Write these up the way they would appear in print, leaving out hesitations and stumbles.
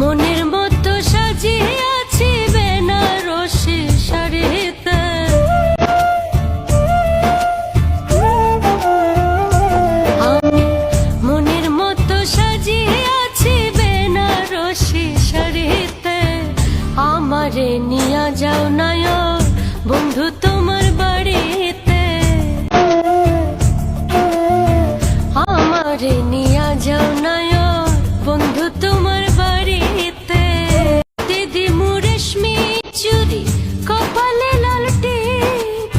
মনের মতো সাজিয়ে আছি বেনারসি শাড়িতে। আমি মনের মতো সাজিয়ে আছি বেনারসি শাড়িতে। আমারে নিয়া যাও নায়ক বন্ধু তোমার বাড়িতে। আমারে নিয়া যাও নায়ক বন্ধু তোমার বাড়িতে। দিদি মুরেশমি চুরি কপালে লাল টিপ,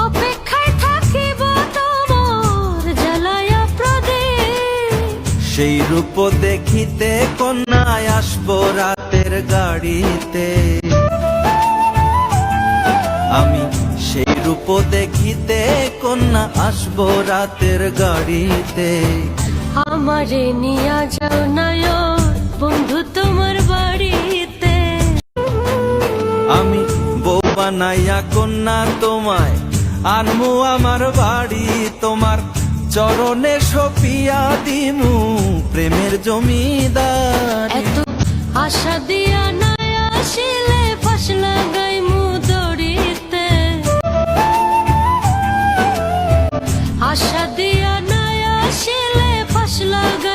অপেক্ষায় থাকিব তোমার জ্বালায়া প্রদীপ। সেই রূপ দেখিতে কন্যায় আসবো রাতের গাড়িতে। আমি সেই রূপ দেখিতে কন্যা আসবো রাতের গাড়িতে। আমারে নিয়া যাও নায়ক বন্ধু তোমার বাড়িতে। আমি বউ বানাইয়া কন্যা তোমায় আনমু আমার বাড়ি। তোমার চরণে সপিয়া দিমু প্রেমের জমিদার। এত আশা দিয়া নাই আসিলে ফাঁস লাগাইমু দড়িতে। আশা দিয়া নাই আসিলে ফাঁস লাগাই